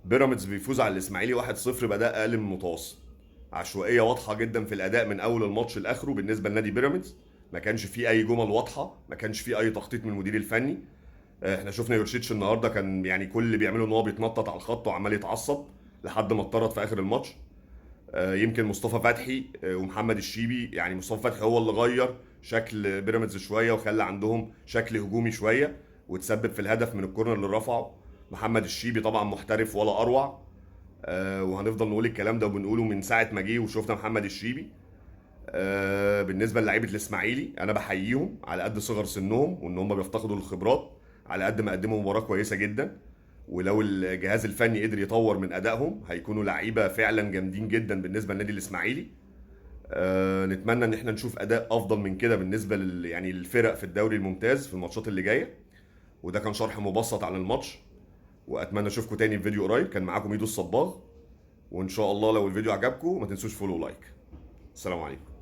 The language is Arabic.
بيراميدز بيفوز على الاسماعيلي 1-0 باداء اقل من المتوسط. عشوائيه واضحه جدا في الاداء من اول الماتش لاخره بالنسبه لنادي بيراميدز. ما كانش فيه اي جمل واضحه، ما كانش فيه اي تخطيط من المدير الفني. احنا شفنا يورشيتش النهارده كان يعني كل اللي بيعمله ان هو بيتنطط على الخط وعمال يتعصب لحد ما اتطرد في اخر الماتش. يمكن مصطفى فتحي ومحمد الشيبي، يعني مصطفى فتحي هو اللي غير شكل بيراميدز شويه وخلى عندهم شكل هجومي شويه، وتسبب في الهدف من الكورنر اللي رفعه. محمد الشيبي طبعا محترف ولا اروع. وهنفضل نقول الكلام ده وبنقوله من ساعه ما جه وشفنا محمد الشيبي. بالنسبه للاعيبه الاسماعيلي انا بحييهم على قد صغر سنهم وان هم بيفتقدوا الخبرات، على قد ما قدموا مباراه كويسه جدا. ولو الجهاز الفني قدر يطور من ادائهم هيكونوا لعيبه فعلا جامدين جدا بالنسبه للنادي الاسماعيلي. نتمنى ان احنا نشوف اداء افضل من كده بالنسبه يعني للفرق في الدوري الممتاز في الماتشات اللي جايه. وده كان شرح مبسط عن الماتش، واتمنى اشوفكم تاني في فيديو قريب. كان معاكم ميدو الصباغ، وان شاء الله لو الفيديو عجبكم ما تنسوش فولو ولايك. السلام عليكم.